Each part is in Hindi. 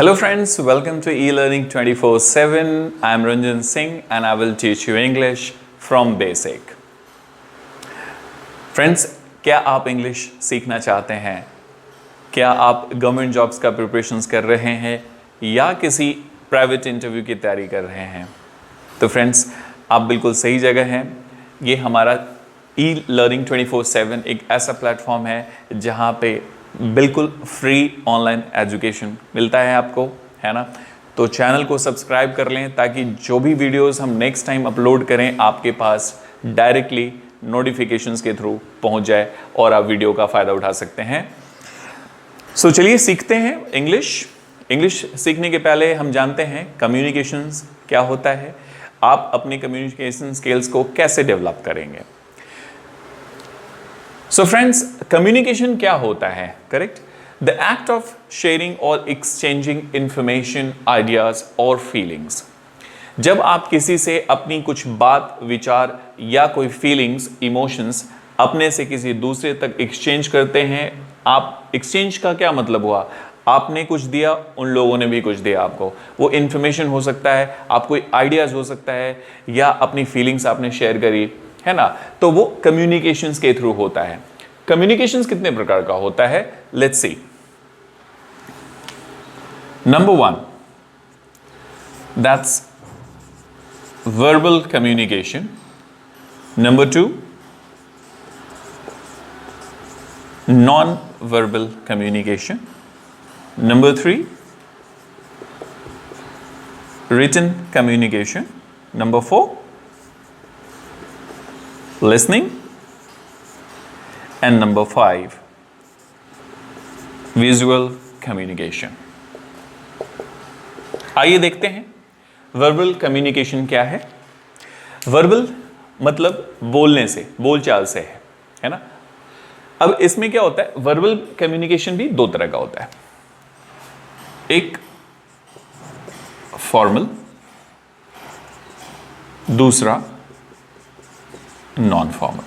Hello friends, welcome to eLearning 24/7. I am Ranjan Singh and I will teach you English from basic. Friends, क्या आप इंग्लिश सीखना चाहते हैं? क्या आप गवर्नमेंट जॉब्स का प्रिपरेशंस कर रहे हैं या किसी प्राइवेट इंटरव्यू की तैयारी कर रहे हैं? तो फ्रेंड्स, आप बिल्कुल सही जगह हैं। ये हमारा eLearning 24/7 एक ऐसा प्लेटफॉर्म है जहाँ पे बिल्कुल फ्री ऑनलाइन एजुकेशन मिलता है आपको, है ना। तो चैनल को सब्सक्राइब कर लें ताकि जो भी वीडियोस हम नेक्स्ट टाइम अपलोड करें आपके पास डायरेक्टली नोटिफिकेशंस के थ्रू पहुंच जाए और आप वीडियो का फ़ायदा उठा सकते हैं। सो चलिए सीखते हैं इंग्लिश सीखने के पहले हम जानते हैं कम्युनिकेशंस क्या होता है, आप अपने कम्युनिकेशन स्किल्स को कैसे डेवलप करेंगे। सो फ्रेंड्स, कम्युनिकेशन क्या होता है? Correct, the act of sharing और एक्सचेंजिंग इंफॉर्मेशन, आइडियाज और फीलिंग्स। जब आप किसी से अपनी कुछ बात, विचार या कोई फीलिंग्स, इमोशंस अपने से किसी दूसरे तक एक्सचेंज करते हैं। आप एक्सचेंज का क्या मतलब हुआ? आपने कुछ दिया, उन लोगों ने भी कुछ दिया आपको। वो इन्फॉर्मेशन हो सकता है, आप कोई आइडियाज हो सकता है, या अपनी फीलिंग्स आपने शेयर करी, है ना। तो वो कम्युनिकेशंस के थ्रू होता है। कम्युनिकेशंस कितने प्रकार का होता है? Let's see. Number 1, that's verbal communication. Number 2, non-verbal communication. Number 3, written communication. Number 4, listening. And number 5, visual communication. आइए देखते हैं वर्बल कम्युनिकेशन क्या है। वर्बल मतलब बोलने से, बोलचाल से है ना। अब इसमें क्या होता है, वर्बल कम्युनिकेशन भी दो तरह का होता है, एक फॉर्मल, दूसरा नॉन फॉर्मल।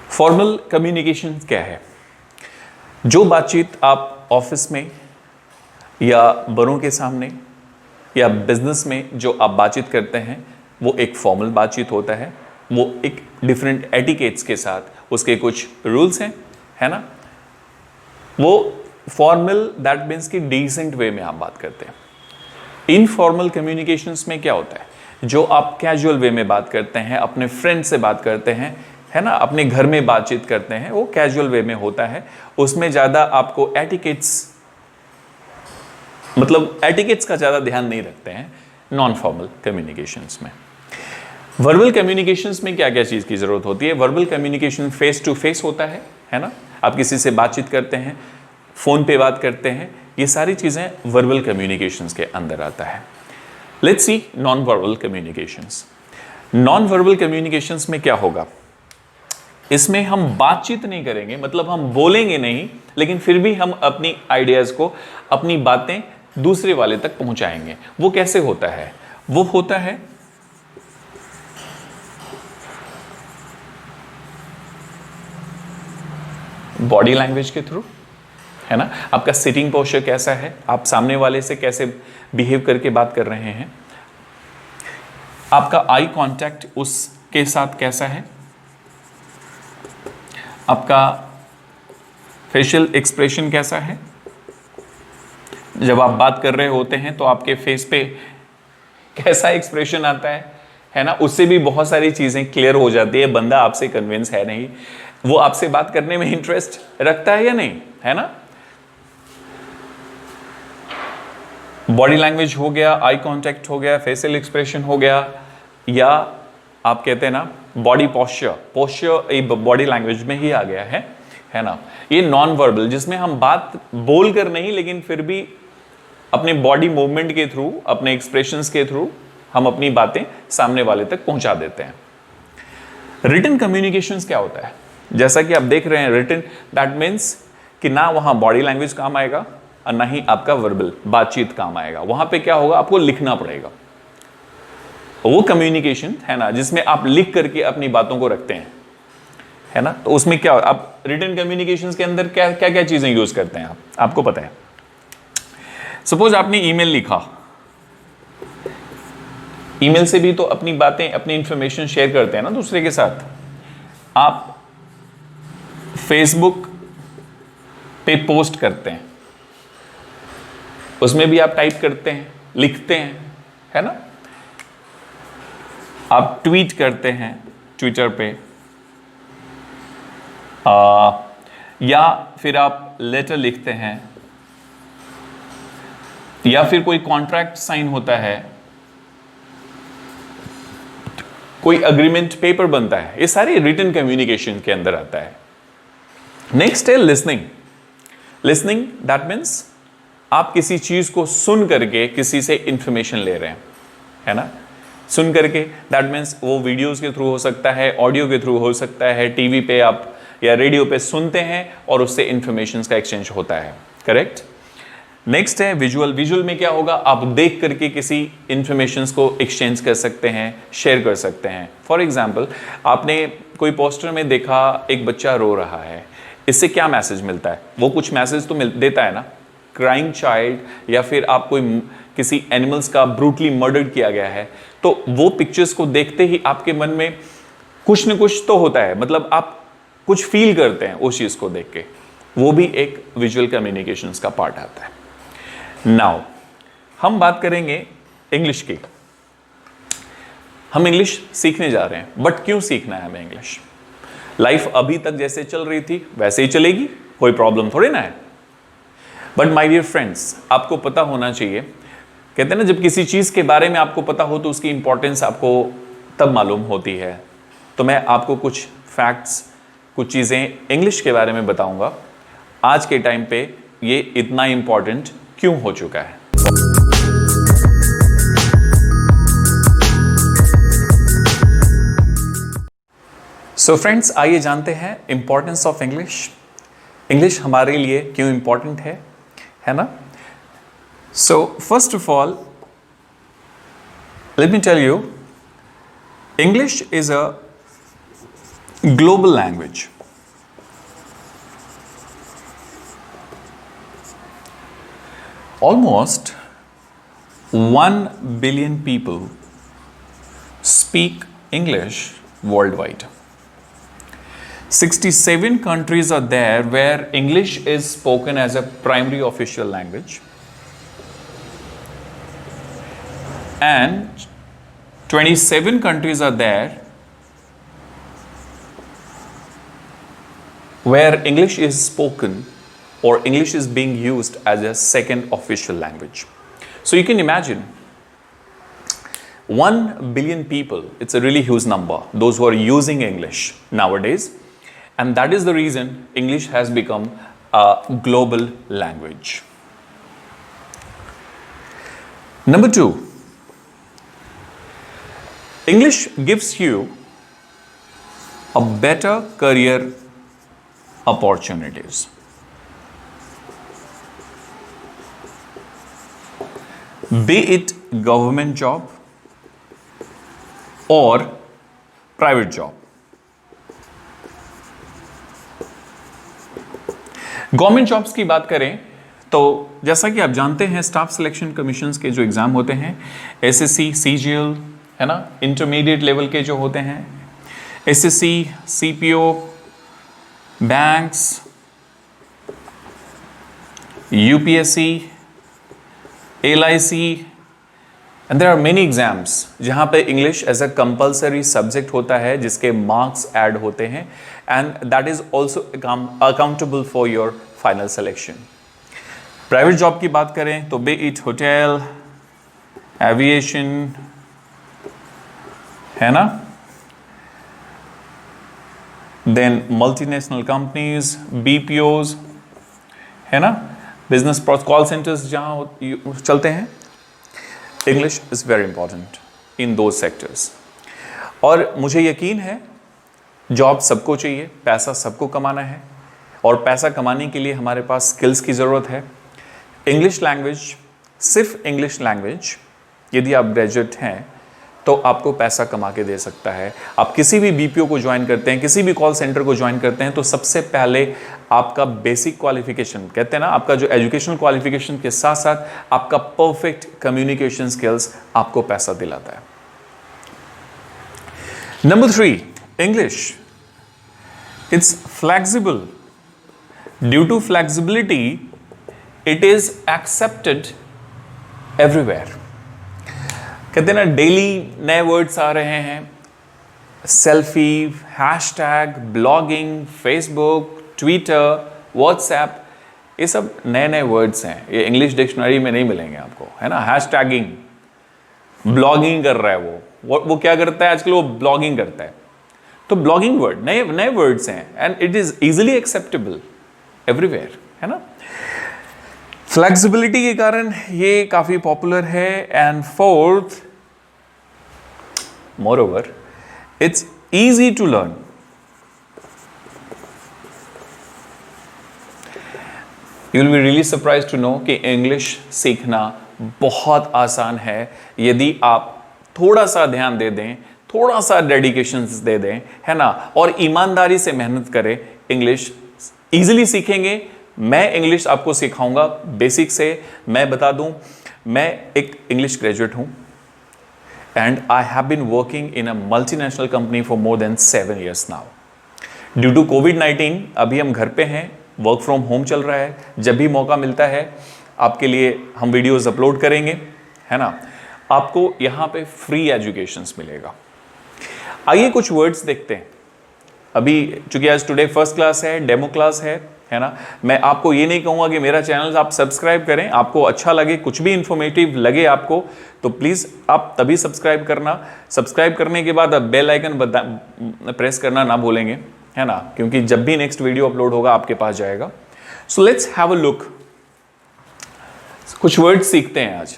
फॉर्मल कम्युनिकेशन क्या है? जो बातचीत आप ऑफिस में या बड़ों के सामने या बिजनेस में जो आप बातचीत करते हैं वो एक फॉर्मल बातचीत होता है। वो एक डिफरेंट एटिकेट्स के साथ, उसके कुछ रूल्स हैं, है ना। वो फॉर्मल दैट मीन्स कि डिसेंट वे में आप बात करते हैं। इनफॉर्मल कम्युनिकेशंस में क्या होता है? जो आप कैजुअल वे में बात करते हैं, अपने फ्रेंड से बात करते हैं, है ना, अपने घर में बातचीत करते हैं, वो कैजुअल वे में होता है। उसमें ज़्यादा आपको एटिकेट्स, मतलब एटिकेट्स का ज़्यादा ध्यान नहीं रखते हैं नॉन फॉर्मल कम्युनिकेशंस में। वर्बल कम्युनिकेशंस में क्या क्या चीज़ की ज़रूरत होती है? Verbal communication face to face होता है ना। आप किसी से बातचीत करते हैं, फ़ोन पे बात करते हैं, ये सारी चीज़ें वर्बल कम्युनिकेशंस के अंदर आता है। Let's see non verbal communications. Non verbal communications में क्या होगा? इसमें हम बातचीत नहीं करेंगे, मतलब हम बोलेंगे नहीं, लेकिन फिर भी हम अपनी आइडियाज़ को, अपनी बातें दूसरे वाले तक पहुंचाएंगे। वो कैसे होता है? वो होता है बॉडी लैंग्वेज के थ्रू, है ना। आपका सिटिंग पोस्चर कैसा है, आप सामने वाले से कैसे बिहेव करके बात कर रहे हैं, आपका आई कांटेक्ट उसके साथ कैसा है, आपका फेशियल एक्सप्रेशन कैसा है। जब आप बात कर रहे होते हैं तो आपके फेस पे कैसा एक्सप्रेशन आता है ना। उससे भी बहुत सारी चीज़ें क्लियर हो जाती है, बंदा आपसे कन्विंस है नहीं, वो आपसे बात करने में इंटरेस्ट रखता है या नहीं, है ना। बॉडी लैंग्वेज हो गया, आई कांटेक्ट हो गया, फेशियल एक्सप्रेशन हो गया, या आप कहते हैं ना बॉडी पोस्चर बॉडी लैंग्वेज में ही आ गया है ना। ये नॉन वर्बल, जिसमें हम बात बोल कर नहीं, लेकिन फिर भी अपने बॉडी मूवमेंट के थ्रू, अपने एक्सप्रेशंस के थ्रू हम अपनी बातें सामने वाले तक पहुंचा देते हैं। रिटन कम्युनिकेशंस क्या होता है? जैसा कि आप देख रहे हैं, रिटन दैट मीन्स कि ना वहां बॉडी लैंग्वेज काम आएगा और ना ही आपका वर्बल बातचीत काम आएगा। वहां पे क्या होगा, आपको लिखना पड़ेगा। वो कम्युनिकेशन है ना जिसमें आप लिख करके अपनी बातों को रखते हैं, है ना। तो उसमें क्या, आप रिटन कम्युनिकेशंस के अंदर क्या क्या क्या चीजें यूज करते हैं आपको पता है। सपोज आपने ईमेल लिखा, ईमेल से भी तो अपनी बातें, अपनी इंफॉर्मेशन शेयर करते हैं ना दूसरे के साथ। आप फेसबुक पे पोस्ट करते हैं, उसमें भी आप टाइप करते हैं, लिखते हैं, है ना। आप ट्वीट करते हैं ट्विटर पे, या फिर आप लेटर लिखते हैं, या फिर कोई कॉन्ट्रैक्ट साइन होता है, कोई अग्रीमेंट पेपर बनता है, ये सारे रिटन कम्युनिकेशन के अंदर आता है। नेक्स्ट है लिसनिंग। लिसनिंग दैट मीन्स आप किसी चीज को सुन करके किसी से इंफॉर्मेशन ले रहे हैं, है ना। सुन करके दैट मीन्स वो वीडियोस के थ्रू हो सकता है, ऑडियो के थ्रू हो सकता है, टीवी पे आप या रेडियो पे सुनते हैं और उससे इंफॉर्मेशन का एक्सचेंज होता है, करेक्ट। नेक्स्ट है विजुअल। विजुअल में क्या होगा, आप देख करके किसी इंफॉर्मेशन को एक्सचेंज कर सकते हैं, शेयर कर सकते हैं। फॉर एग्जाम्पल, आपने कोई पोस्टर में देखा एक बच्चा रो रहा है, इससे क्या मैसेज मिलता है, वो कुछ मैसेज तो देता है ना, क्राइंग चाइल्ड, या फिर आप कोई किसी एनिमल्स का ब्रूटली मर्डर किया गया है, तो वो पिक्चर्स को देखते ही आपके मन में कुछ न कुछ तो होता है, मतलब आप कुछ फील करते हैं उस चीज को देख के, वो भी एक विजुअल कम्युनिकेशंस का पार्ट आता है। नाउ हम बात करेंगे इंग्लिश की। हम इंग्लिश सीखने जा रहे हैं, बट क्यों सीखना है हमें इंग्लिश? लाइफ अभी तक जैसे चल रही थी वैसे ही चलेगी, कोई प्रॉब्लम थोड़ी ना है। बट माय डियर फ्रेंड्स, आपको पता होना चाहिए, कहते हैं ना जब किसी चीज के बारे में आपको पता हो तो उसकी इंपॉर्टेंस आपको तब मालूम होती है। तो मैं आपको कुछ फैक्ट्स, कुछ चीजें इंग्लिश के बारे में बताऊंगा, आज के टाइम पे ये इतना इंपॉर्टेंट क्यों हो चुका है। सो फ्रेंड्स, आइए जानते हैं इंपॉर्टेंस ऑफ इंग्लिश। इंग्लिश हमारे लिए क्यों इंपॉर्टेंट है ना। So first of all let me tell you, English is a global language. Almost 1 billion people speak English worldwide. 67 countries are there where English is spoken as a primary official language. And 27 countries are there where English is spoken or English is being used as a second official language. So you can imagine 1 billion people, it's a really huge number, those who are using English nowadays, and that is the reason English has become a global language. Number 2, English gives you a better career opportunities. Be it government job or private job. Government jobs की बात करें तो जैसा कि आप जानते हैं, स्टाफ सिलेक्शन कमीशंस के जो एग्जाम होते हैं, एसएससी, सीजीएल, है ना, इंटरमीडिएट लेवल के जो होते हैं, SSC, CPO, banks, UPSC, LIC, and there are many exams जहाँ पे English as a compulsory subject होता है, जिसके मार्क्स ऐड होते हैं, and that is also accountable for your final selection. Private job की बात करें तो बी इट होटल, एविएशन, है ना, देन मल्टीनेशनल कंपनीज, BPOs, है ना, बिजनेस कॉल सेंटर्स जहाँ चलते हैं, English is very important in दो सेक्टर्स। और मुझे यकीन है जॉब सबको चाहिए, पैसा सबको कमाना है, और पैसा कमाने के लिए हमारे पास स्किल्स की ज़रूरत है। इंग्लिश लैंग्वेज, सिर्फ इंग्लिश लैंग्वेज, यदि आप ग्रेजुएट हैं तो आपको पैसा कमा के दे सकता है। आप किसी भी बीपीओ को ज्वाइन करते हैं, किसी भी कॉल सेंटर को ज्वाइन करते हैं, तो सबसे पहले आपका बेसिक क्वालिफिकेशन, कहते हैं ना, आपका जो एजुकेशनल क्वालिफिकेशन के साथ साथ आपका परफेक्ट कम्युनिकेशन स्किल्स आपको पैसा दिलाता है। Number 3, English. It's flexible. Due to flexibility it is accepted everywhere. कहते हैं ना, डेली नए वर्ड्स आ रहे हैं, selfie, hashtag, blogging, Facebook, Twitter, WhatsApp, ये सब नए नए वर्ड्स हैं। ये इंग्लिश डिक्शनरी में नहीं मिलेंगे आपको, है ना। हैशटैगिंग, ब्लॉगिंग कर रहा है वो क्या करता है आजकल, वो ब्लॉगिंग करता है। तो ब्लॉगिंग वर्ड नए नए वर्ड्स हैं and it is easily acceptable everywhere, है ना। फ्लेक्सिबिलिटी के कारण ये काफी पॉपुलर है। And fourth, moreover, it's easy to learn. You will be really surprise to know कि इंग्लिश सीखना बहुत आसान है यदि आप थोड़ा सा ध्यान दे दें, थोड़ा सा डेडिकेशन दे दें, है ना, और ईमानदारी से मेहनत करें। इंग्लिश इजीली सीखेंगे। मैं इंग्लिश आपको सिखाऊंगा बेसिक से। मैं बता दूं, मैं एक इंग्लिश ग्रेजुएट हूं and I have been working in a multinational company for more than 7 years now. Due to कोविड-19 अभी हम घर पे हैं, वर्क फ्रॉम होम चल रहा है। जब भी मौका मिलता है आपके लिए हम वीडियोस अपलोड करेंगे, है ना। आपको यहाँ पे फ्री एजुकेशंस मिलेगा। आइए कुछ वर्ड्स देखते हैं। अभी चूंकि आज टुडे फर्स्ट क्लास है, डेमो क्लास है ना। मैं आपको ये नहीं कहूँगा कि मेरा चैनल आप सब्सक्राइब करें। आपको अच्छा लगे, कुछ भी इंफॉर्मेटिव लगे आपको, तो प्लीज़ आप तभी सब्सक्राइब करना। सब्सक्राइब करने के बाद अब बेल आइकन प्रेस करना ना भूलेंगे, है ना, क्योंकि जब भी नेक्स्ट वीडियो अपलोड होगा आपके पास जाएगा। So let's have a look. कुछ वर्ड्स सीखते हैं आज।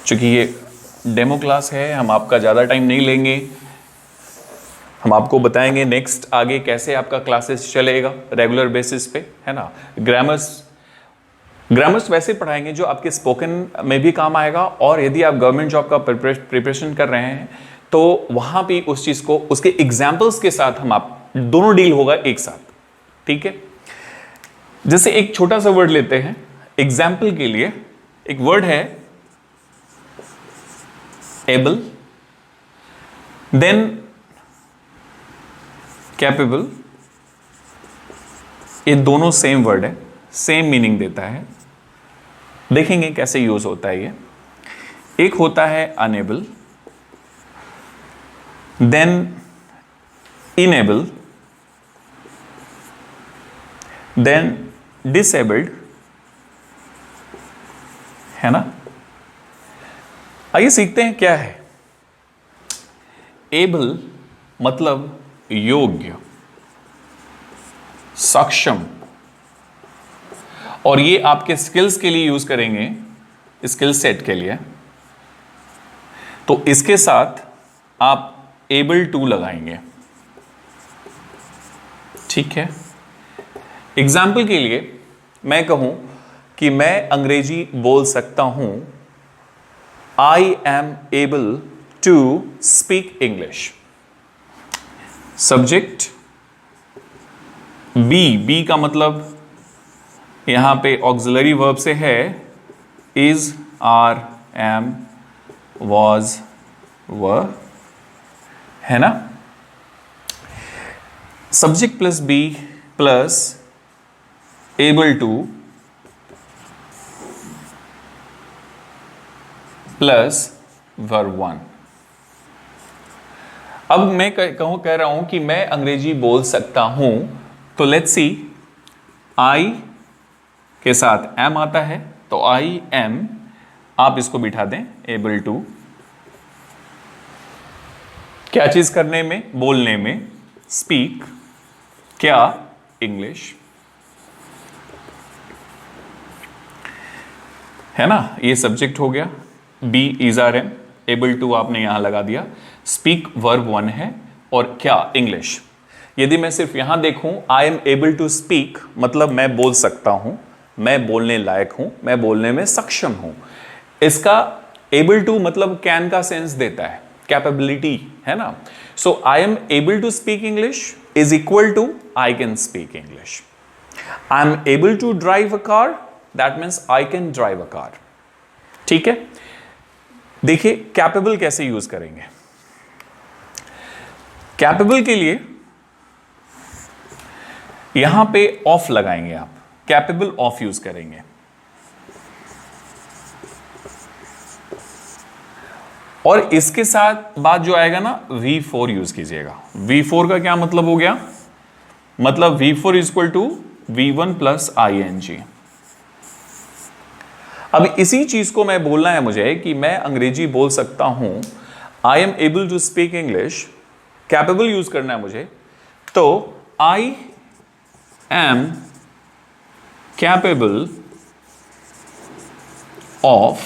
चूंकि ये डेमो क्लास है, हम आपका ज़्यादा टाइम नहीं लेंगे। हम आपको बताएंगे नेक्स्ट आगे कैसे आपका क्लासेस चलेगा रेगुलर बेसिस पे, है ना। ग्रामर्स वैसे पढ़ाएंगे जो आपके स्पोकन में भी काम आएगा, और यदि आप गवर्नमेंट जॉब का प्रिपरेशन कर रहे हैं तो वहाँ भी उस चीज़ को उसके एग्जाम्पल्स के साथ हम आप दोनों डील होगा एक साथ, ठीक है। जैसे एक छोटा सा वर्ड लेते हैं एग्जाम्पल के लिए। एक वर्ड है एबल, देन कैपेबल। ये दोनों सेम वर्ड है, सेम मीनिंग देता है। देखेंगे कैसे यूज होता है ये। एक होता है unable, then enable, then disabled, है ना। आइए सीखते हैं क्या है। एबल मतलब योग्य, सक्षम, और ये आपके स्किल्स के लिए यूज करेंगे, स्किल सेट के लिए। तो इसके साथ आप एबल टू लगाएंगे, ठीक है। एग्जाम्पल के लिए मैं कहूं कि मैं अंग्रेजी बोल सकता हूं, I am able to speak English. Subject B का मतलब यहां पे ऑक्सिलरी वर्ब से है, is, are, am, was, were, है ना। Subject plus B plus able to plus verb 1। अब मैं कह रहा हूं कि मैं अंग्रेजी बोल सकता हूं, तो लेट्स सी, आई के साथ एम आता है, तो आई एम, आप इसको बिठा दें एबल टू। क्या चीज करने में, बोलने में, स्पीक, क्या, इंग्लिश, है ना। ये सब्जेक्ट हो गया। B is are am, able to आपने यहां लगा दिया, स्पीक वर्ब 1 है, और क्या, इंग्लिश। यदि मैं सिर्फ यहां देखूं, I am able to speak मतलब मैं बोल सकता हूं, मैं बोलने लायक हूं, मैं बोलने में सक्षम हूं। इसका एबल टू मतलब कैन का सेंस देता है, कैपेबिलिटी है ना। So I am able to speak English is equal to I can speak English. I am able to drive a car, that means I can drive a car. ठीक है, देखिए कैपेबल कैसे यूज करेंगे। कैपेबल के लिए यहां पे ऑफ लगाएंगे, आप कैपेबल ऑफ यूज करेंगे। और इसके साथ बात जो आएगा ना, V4 यूज कीजिएगा। V4 का क्या मतलब हो गया, मतलब V4 is equal to V1 plus ING। अब इसी चीज को मैं बोलना है मुझे कि मैं अंग्रेजी बोल सकता हूं, I am able to speak English, capable use करना है मुझे, तो I am capable of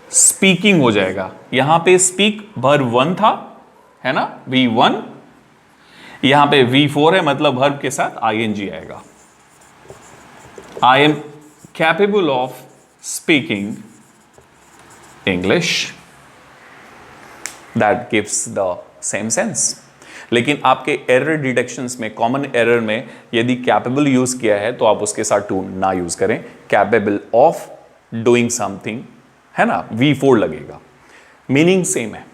speaking हो जाएगा। यहां पे स्पीक वर्ब 1 था, है ना, V1, यहां पे V4 है, मतलब वर्ब के साथ ING आएगा। आई am capable of speaking English, that gives the same sense. लेकिन आपके एरर डिटेक्शंस में, कॉमन एरर में यदि कैपेबल यूज किया है तो आप उसके साथ टू ना यूज करें, कैपेबल ऑफ डूइंग समथिंग, है ना, V4 लगेगा। मीनिंग सेम है।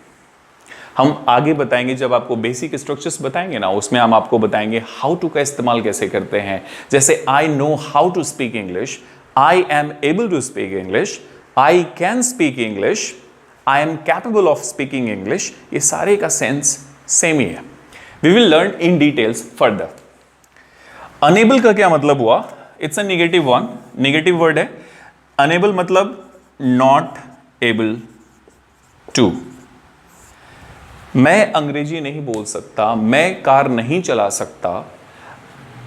हम आगे बताएंगे, जब आपको बेसिक स्ट्रक्चर्स बताएंगे ना, उसमें हम आपको बताएंगे हाउ टू का इस्तेमाल कैसे करते हैं। जैसे I know how to speak English, I am able to speak English, I can speak English, I am capable of speaking English, ये सारे का सेंस सेम ही है। We will learn in details further. Unable का क्या मतलब हुआ, it's a negative one, negative word है। अनेबल मतलब नॉट एबल टू। मैं अंग्रेजी नहीं बोल सकता, मैं कार नहीं चला सकता,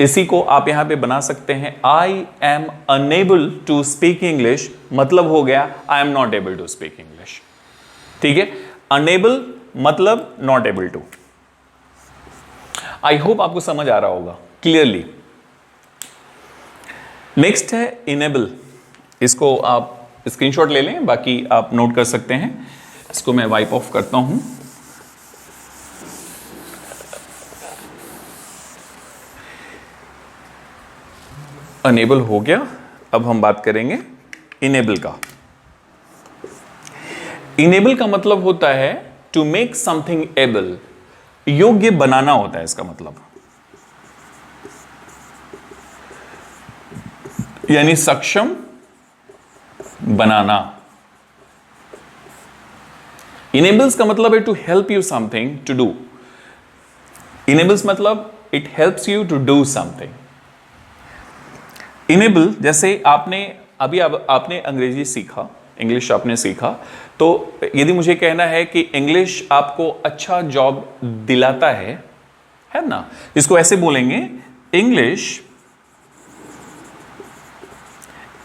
इसी को आप यहां पे बना सकते हैं I am unable to speak English, मतलब हो गया I am not able to speak English. ठीक है, अनेबल मतलब not able to. I hope आपको समझ आ रहा होगा क्लियरली। नेक्स्ट है इनेबल। इसको आप स्क्रीनशॉट ले लें, बाकी आप नोट कर सकते हैं। इसको मैं वाइप ऑफ करता हूं। अनेबल हो गया, अब हम बात करेंगे इनेबल का। इनेबल का मतलब होता है टू मेक समथिंग एबल, योग्य बनाना होता है इसका मतलब, यानी सक्षम बनाना। इनेबल्स का मतलब है to help you something to do. Enables मतलब it helps you to do something. Enable, जैसे आपने अभी आपने अंग्रेजी सीखा, इंग्लिश आपने सीखा, तो यदि मुझे कहना है कि इंग्लिश आपको अच्छा जॉब दिलाता है ना, इसको ऐसे बोलेंगे, English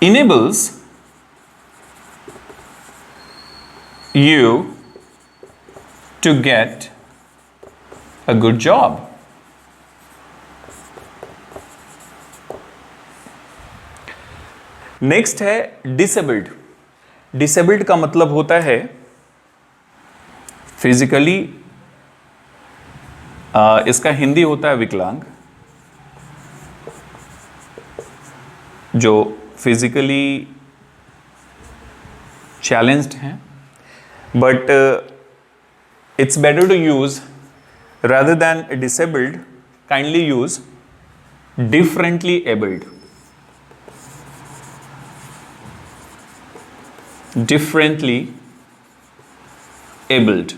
enables you to get a good job. Next है डिसेबल्ड। डिसेबल्ड का मतलब होता है फिजिकली, इसका हिंदी होता है विकलांग, जो फिजिकली चैलेंज्ड हैं, but it's better to use, rather than disabled, kindly use differently abled. Differently abled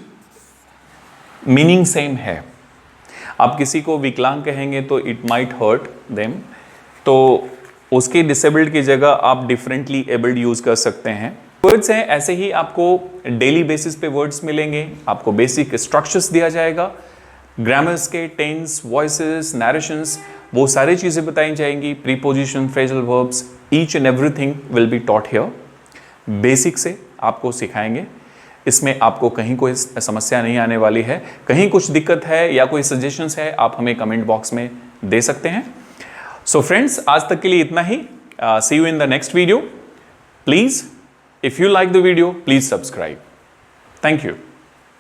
meaning same है। आप किसी को विकलांग कहेंगे तो इट माइट हर्ट देम, तो उसके डिसेबल्ड की जगह आप डिफरेंटली एबल्ड यूज कर सकते हैं। वर्ड्स हैं ऐसे ही, आपको डेली बेसिस पे वर्ड्स मिलेंगे, आपको बेसिक स्ट्रक्चर्स दिया जाएगा, ग्रामर्स के टेंस, वॉइसेस, नरेशंस, वो सारी चीज़ें बताई जाएंगी, preposition, phrasal verbs, each and everything will be taught here. Basic से आपको सिखाएंगे, इसमें आपको कहीं कोई समस्या नहीं आने वाली है। कहीं कुछ दिक्कत है या कोई सजेशंस है, आप हमें कमेंट बॉक्स में दे सकते हैं। सो फ्रेंड्स, आज तक के लिए इतना ही। See you in the next video. Please, if you like the video, please subscribe. Thank you.